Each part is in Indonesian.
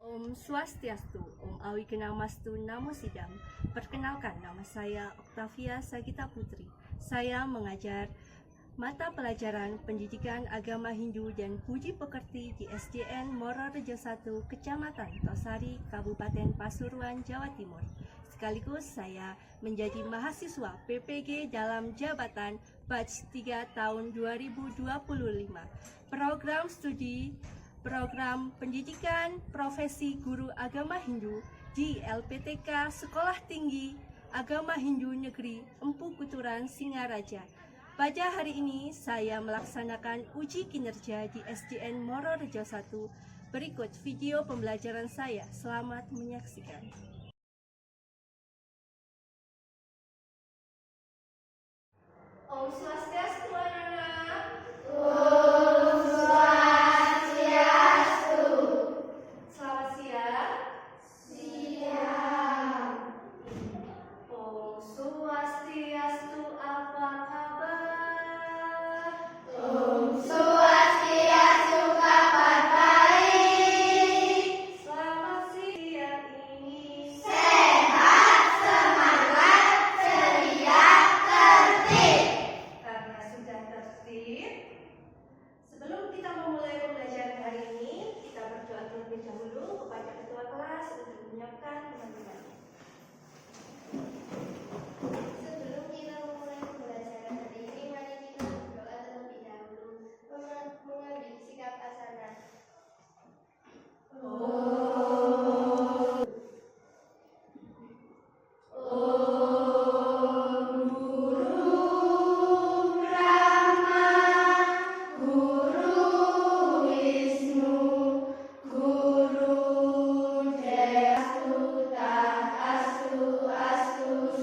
Om Swastiastu, Om Awiknamastu, Namo Sidam. Perkenalkan, nama saya Oktavia Sagita Putri. Saya mengajar mata pelajaran Pendidikan Agama Hindu dan Puji Pekerti di SDN Mororejo 1, Kecamatan Tosari, Kabupaten Pasuruan, Jawa Timur. Sekaligus saya menjadi mahasiswa PPG dalam jabatan batch 3 tahun 2025. Program Pendidikan Profesi Guru Agama Hindu di LPTK Sekolah Tinggi Agama Hindu Negeri Empu Kuturan, Singaraja. Pada hari ini saya melaksanakan uji kinerja di SDN Mororejo 1. Berikut video pembelajaran saya. Selamat menyaksikan. Om Swastiastu, anak-anak. Om Swastiastu. Selamat siang. Siang. Om Swastiastu, apa kabar? Om Swastiastu, kabar baik. Selamat siang ini. Sehat, semangat, ceria, tertib. Karena sudah tertib, sebelum kita memulai pembelajaran hari ini, kita berdoa terlebih dahulu kepada ketua kelas untuk menyiapkan teman-teman. Sebelum kita memulai pembelajaran hari ini, mari kita berdoa terlebih dahulu, mengambil sikap asana. Astu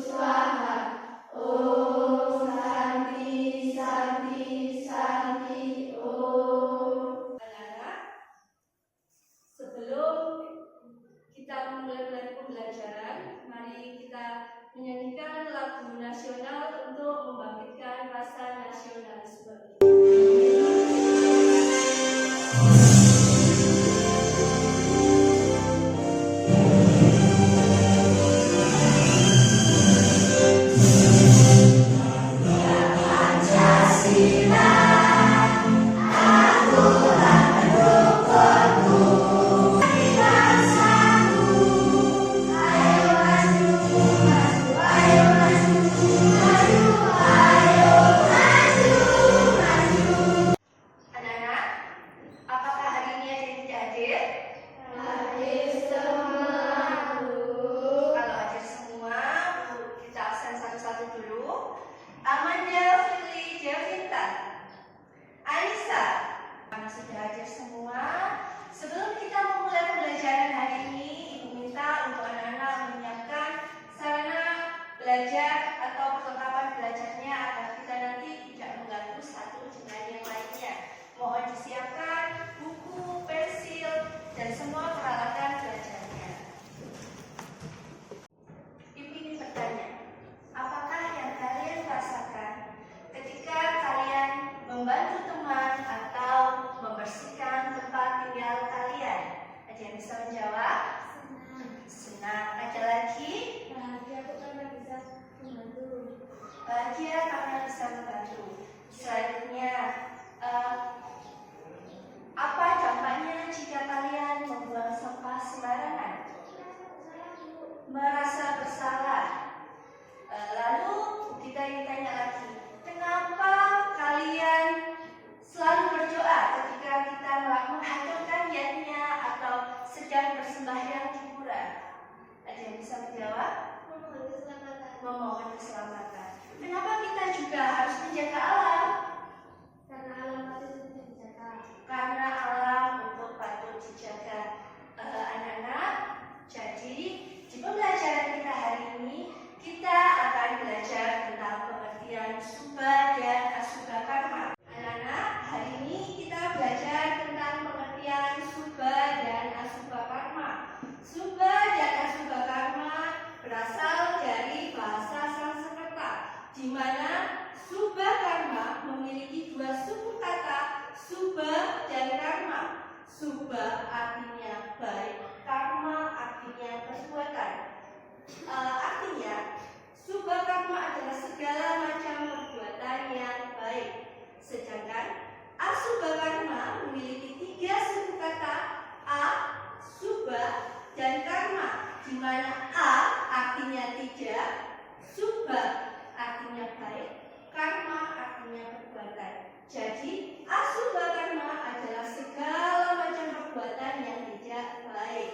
Jadi, asubha karma adalah segala macam perbuatan yang tidak baik.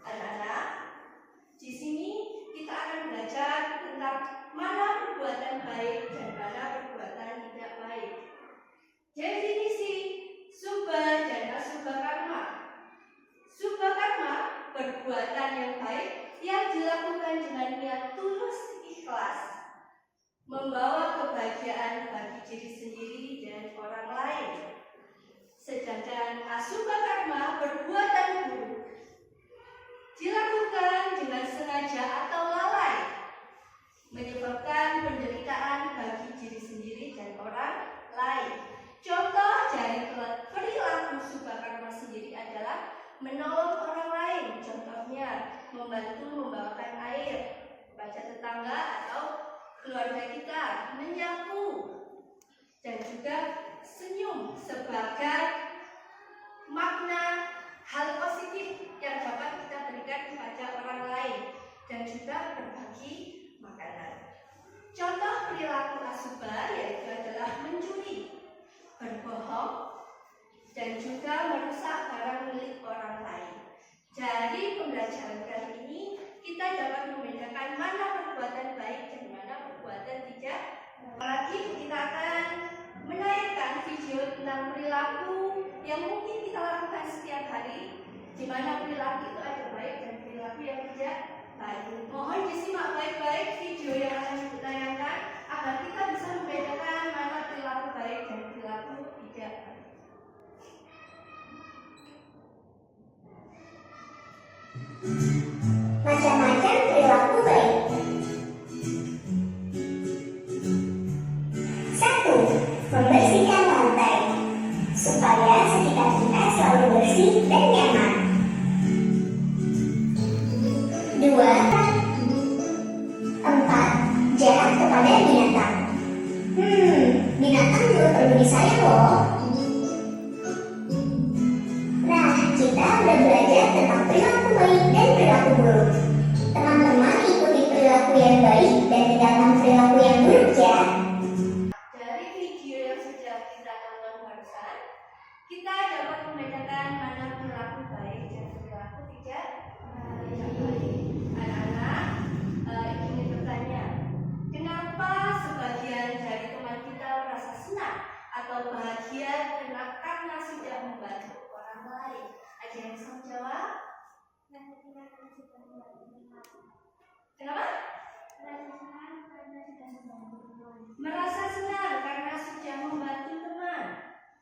Anak-anak, di sini kita akan belajar tentang mana perbuatan baik dan mana perbuatan tidak baik. Definisi subha dan asubha karma. Subha karma, perbuatan yang baik yang dilakukan dengan niat tulus ikhlas, membawa kebahagiaan bagi diri sendiri dan orang lain. Sedangkan asubha karma, perbuatan buruk, dilakukan dengan sengaja atau lalai, menyebabkan penderitaan bagi diri sendiri dan orang lain. Contoh dari perilaku subha karma sendiri adalah menolong orang lain. Contohnya, membantu membawakan air, baca tetangga atau keluarga kita, menyapu, dan juga senyum sebagai makna hal positif yang dapat kita berikan kepada orang lain, dan juga berbagi makanan. Contoh perilaku asubha yaitu adalah mencuri, berbohong, dan juga merusak barang milik orang lain. Dari pembelajaran kali ini, kita dapat membedakan mana perbuatan baik dan mana perbuatan tidak. Apalagi kita akan menayangkan video tentang perilaku yang mungkin kita lakukan setiap hari, di mana perilaku itu ada baik dan perilaku yang tidak baik. Mohon disimak baik-baik video yang akan ditayangkan agar kita bisa membedakan mana perilaku baik dan perilaku tidak baik. Macam-macam perilaku baik. 1. Membersihkan lantai supaya sekitar kita selalu bersih dan nyaman. 2. 4. Jarak kepada binatang. Binatang juga perlu disayang loh. Nah, kita udah belajar tentang perilaku baik dan perilaku buruk. Teman-teman ikuti perilaku yang baik dan tinggalkan perilaku yang buruk ya. Dari video yang sudah kita tonton barusan, kita dapat membedakan mana perilaku baik dan perilaku tidak baik. Anak-anak, ingin bertanya, kenapa sebagian dari teman kita merasa senang atau bahagia karena sudah membantu orang lain? Ada yang bisa menjawab? Kenapa? Merasa senang karena sudah membantu teman.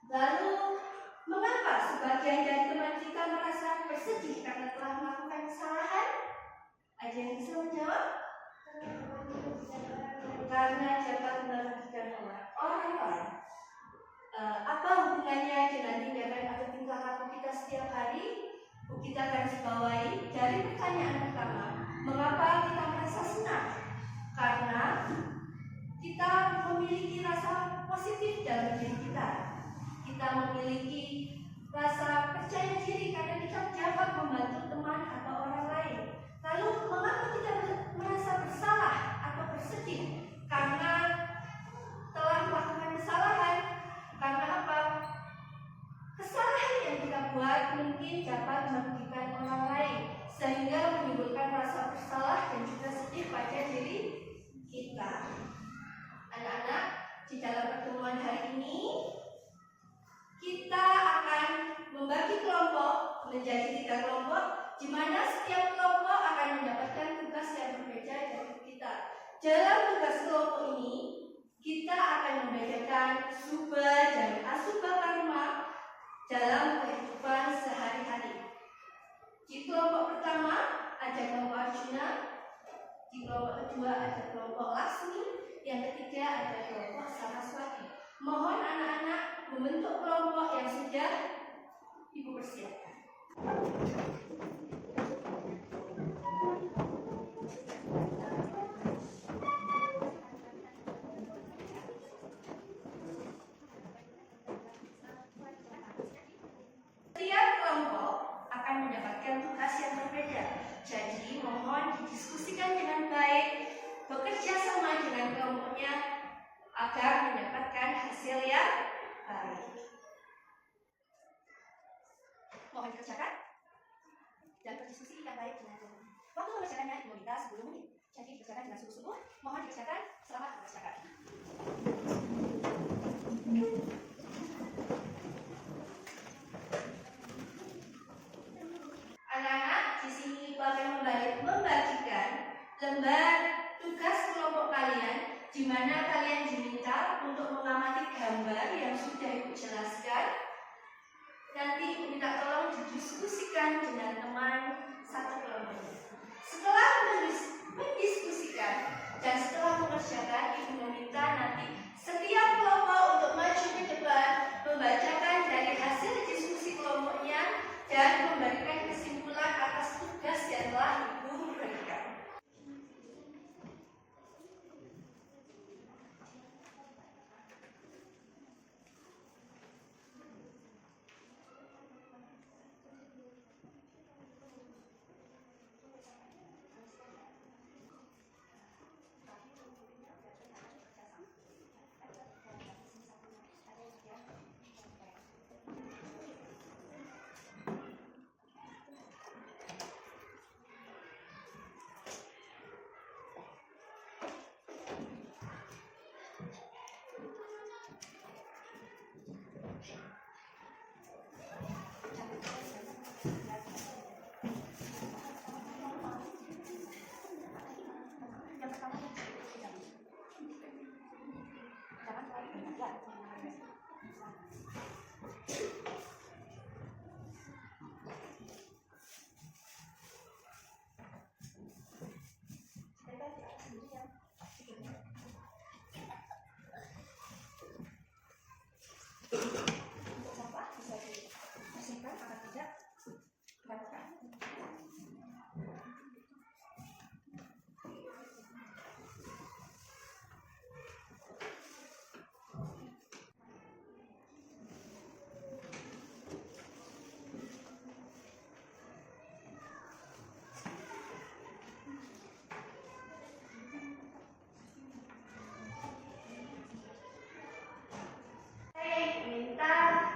Lalu, mengapa sebagian dari teman kita merasa bersedih karena telah melakukan kesalahan? Ada yang bisa menjawab? Karena dapat merugikan orang lain. Apa hubungannya dengan tindakan atau tingkah laku kita setiap hari? Kita garis bawahi dari pertanyaan pertama, mengapa kita merasa senang? Karena kita memiliki rasa positif dalam diri kita. Kita memiliki rasa percaya diri karena kita dapat membantu teman atau orang lain. Lalu mengapa kita merasa bersalah atau bersedih? Karena telah melakukan kesalahan. Karena apa? Kesalahan yang kita buat mungkin dapat merugikan orang lain, sehingga menimbulkan rasa bersalah dan juga sedih pada diri kita. Anak-anak, di dalam pertemuan hari ini kita akan membagi kelompok menjadi 3 kelompok, di mana setiap kelompok akan mendapatkan tugas yang berbeda dari kita. Dalam tugas kelompok ini, kita akan membedakan subha dan asubha karma dalam kehidupan sehari-hari. Di kelompok pertama ada kelompok Arjuna, di kelompok kedua ada kelompok Laksmi, yang ketiga ada kelompok Saraswati. Mohon anak-anak membentuk kelompok yang sudah Ibu persiapkan. Setiap kelompok akan mendapatkan tugas yang berbeda. Jadi mohon didiskusikan dengan baik, bekerja sama dengan kelompoknya agar mendapatkan hasil yang kita 10 menit. Jadi dikerjakan dengan sungguh-sungguh. Mohon dikerjakan. Selamat mengerjakan. Anak-anak, di sini Ibu akan membagikan lembar tugas kelompok kalian, di mana kalian diminta untuk mengamati gambar yang sudah Ibu jelaskan. Nanti Ibu minta tolong didiskusikan dengan teman satu kelompoknya. Setelah mendiskusikan dan setelah mengerjakan, Ibu meminta nanti setiap kelompok untuk maju ke depan, membacakan dari hasil diskusi kelompoknya dan memberikan kesimpulan atas tugas yang telah Ibu berikan.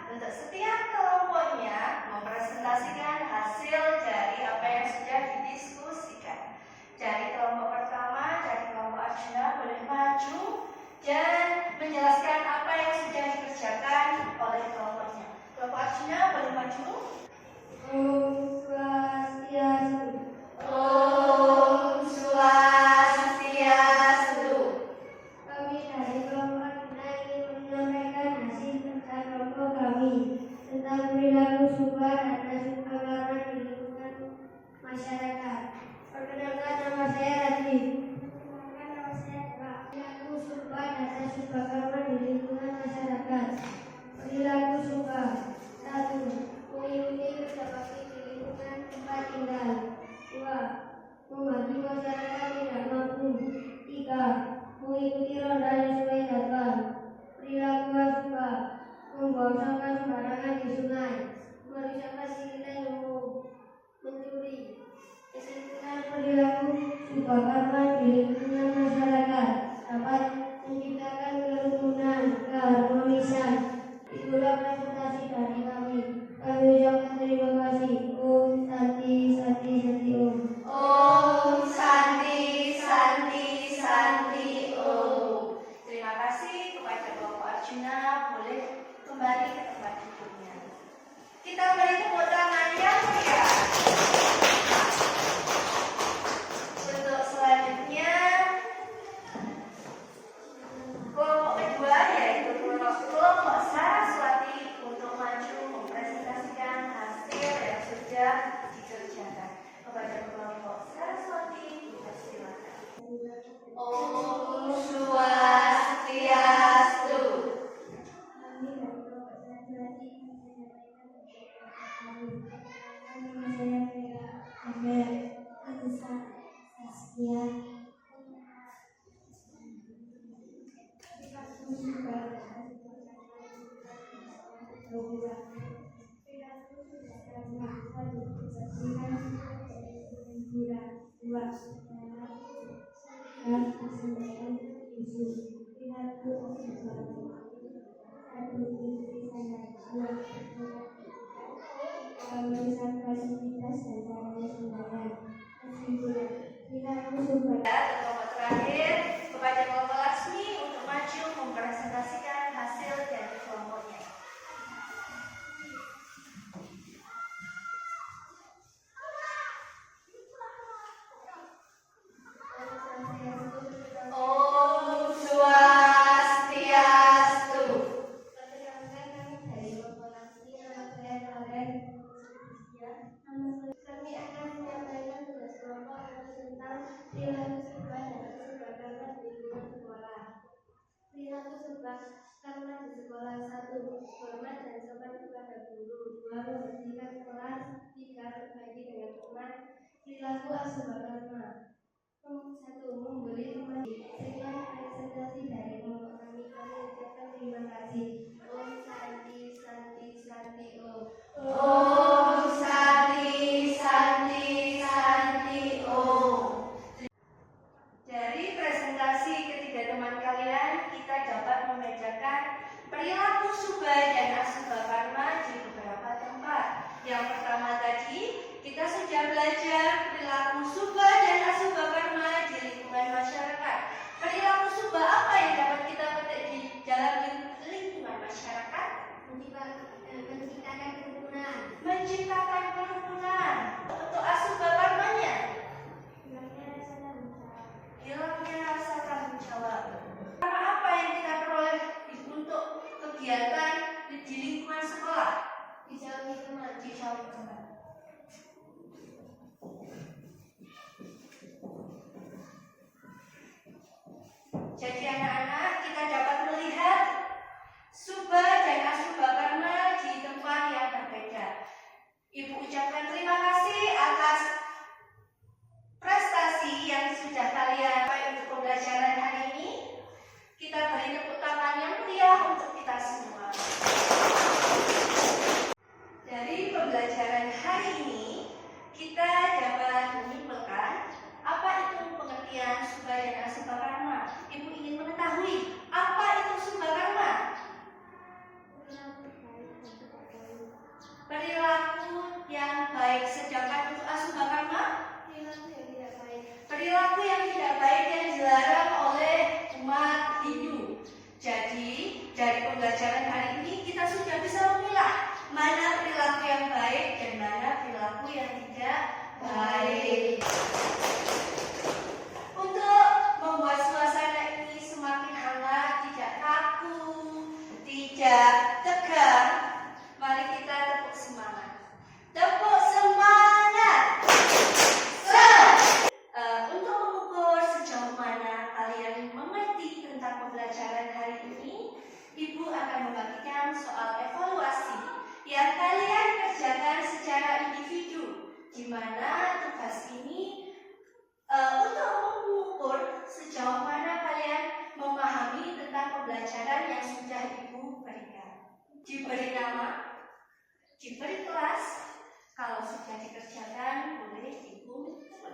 Untuk setiap kelompoknya mempresentasikan hasil dari apa yang sudah didiskusikan. Dari kelompok pertama, dari kelompok Arjuna boleh maju dan menjelaskan apa yang sudah dikerjakan oleh kelompoknya. Kelompok Arjuna boleh maju. Om Swastiastu. Om Swastiastu. Kami dari kelompok Arjuna ingin menyampaikan hasil tentang kelompok kami tentang perilaku suka dan suka karma di lingkungan masyarakat. Perkenalkan, nama saya Radli. Perkenalkan, nama saya Pak. Perilaku suka dan suka karma di lingkungan masyarakat. Perilaku suka. 1. Mengikuti kerja bakti di lingkungan tempat tinggal. 2. Membantu masyarakat tidak mampu. 3. Mengikuti ronda sesuai jadwal. Perilaku suka. Membuang sampah sembarangan di sungai, merusak fasilitas umum, mencuri. Kesimpulan, perilaku suka karma di lingkungan masyarakat dapat menciptakan kerukunan, keharmonisan. Itulah presentasi dari kami. Kami ucapkan terima kasih. Om Santi Santi Santi Om. Om Santi Santi Santi Om. Terima kasih kepada kelompok Arjuna. Boleh kembali ke tempat duduknya. Kita beri tepuk tangan yang meriah. Untuk selanjutnya, kelompok kedua yaitu kelompok Saraswati untuk maju mempresentasikan hasil yang sudah dikerjakan. Kepada kelompok Saraswati, silakan. Om Swastiastu. Kami dari kelompok Saraswati nama saya Vera Amel Anissa Saskia. Merusak fasilitas dan sarana sembarangan. Kesimpulan, Perilaku subah. Kelompok terakhir kepada kelompok Laksmi untuk maju mempresentasikan hasil dari kelompoknya. Om Swastiastu. Perkenalkan, kami dari kelompok Laksmi. Nama saya Karen. Kami akan menyampaikan tugas kelompok tentang perilaku subah dan asubah karma di lingkungan sekolah. Perilaku subah karma di sekolah: 1. Hormat dan sopan kepada guru. 2. Membersihkan kelas. 3. Berbagi dengan teman. Perilaku asubah karma: 1. Memberi teman. Sekian presentasi dari kelompok kami. Kami ucapkan terima kasih. Om Santi Santi Santi Om. Om Santi Santi Santi Om. Dari presentasi ketiga teman kalian, kita dapat membedakan perilaku subah dan asubah karma di beberapa tempat. Yang pertama tadi, kita sudah belajar perilaku subah dan asubah karma di lingkungan masyarakat. Perilaku subah apa yang dapat kita petik di dalam lingkungan masyarakat? Menciptakan kerukunan. Menciptakan kerukunan. Untuk asubah karmanya, hilangnya rasa tanggung jawab. Karena apa yang kita peroleh untuk kegiatan di lingkungan sekolah? Dijauhi teman. Jadi anak-anak, kita dapat melihat subah dan asubah karma di tempat yang berbeda. Ibu ucapkan terima kasih atas prestasi yang sudah kalian capai untuk pembelajaran hari ini. Kita beri tepuk tangan yang meriah untuk kita semua. Dari pembelajaran hari ini, kita dapat menyimpulkan apa itu pengertian subah dan asubah karma. Ibu ingin mengetahui apa itu subah karma? Perilaku yang baik. Sedangkan untuk asubah karma, perilaku yang tidak baik yang dilarang oleh umat Hindu. Jadi, dari pembelajaran hari ini kita sudah bisa memilah mana perilaku yang baik dan mana perilaku yang tidak baik. Untuk membuat suasana ini semakin hangat, tidak kaku, tidak tegang, mari kita tepuk semangat. Tepuk semangat. Untuk mengukur sejauh mana kalian mengerti tentang pembelajaran hari ini, Ibu akan membagikan soal evaluasi yang kalian kerjakan secara individu, di mana tugas ini untuk mengukur sejauh mana kalian memahami tentang pembelajaran yang sudah Ibu berikan. Diberi nama, diberi kelas, kalau sudah dikerjakan boleh Ibu tepuk.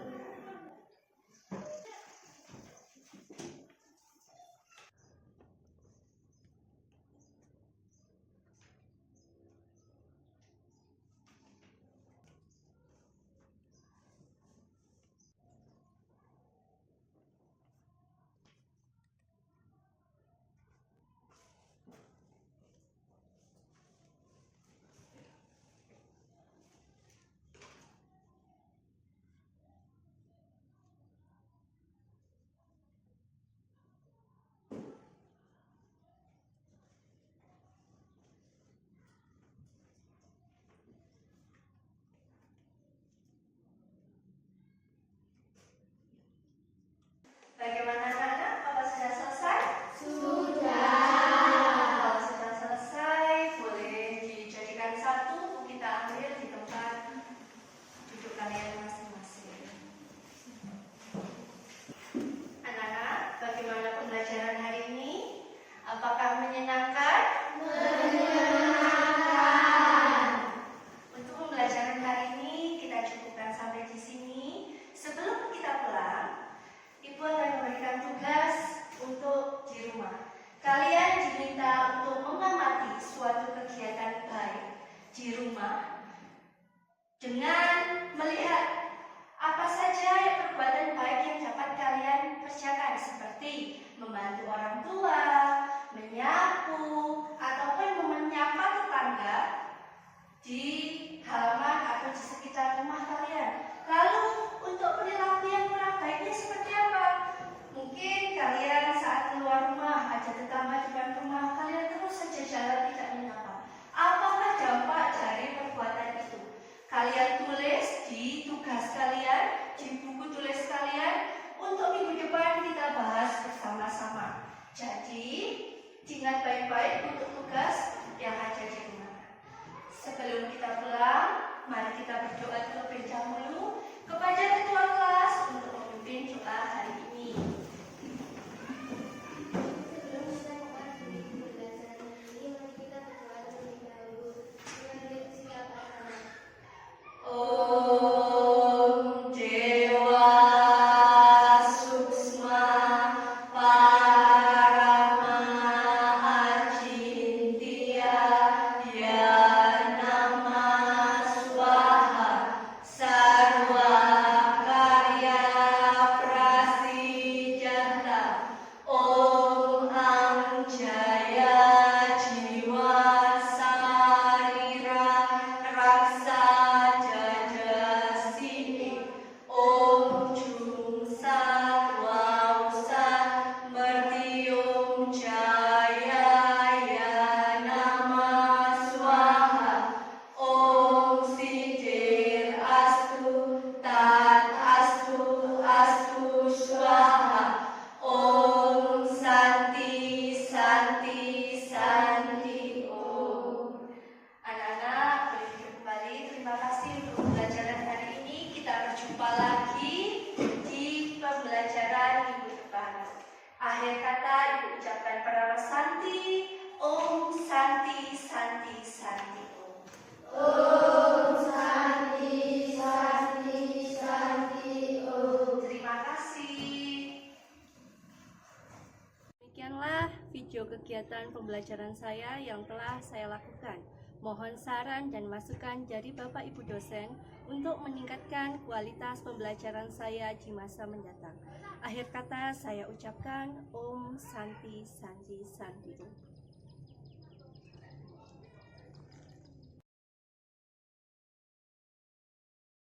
kegiatan pembelajaran saya yang telah saya lakukan. Mohon saran dan masukan dari Bapak Ibu dosen untuk meningkatkan kualitas pembelajaran saya di masa mendatang. Akhir kata saya ucapkan Om Santi Santi Santi.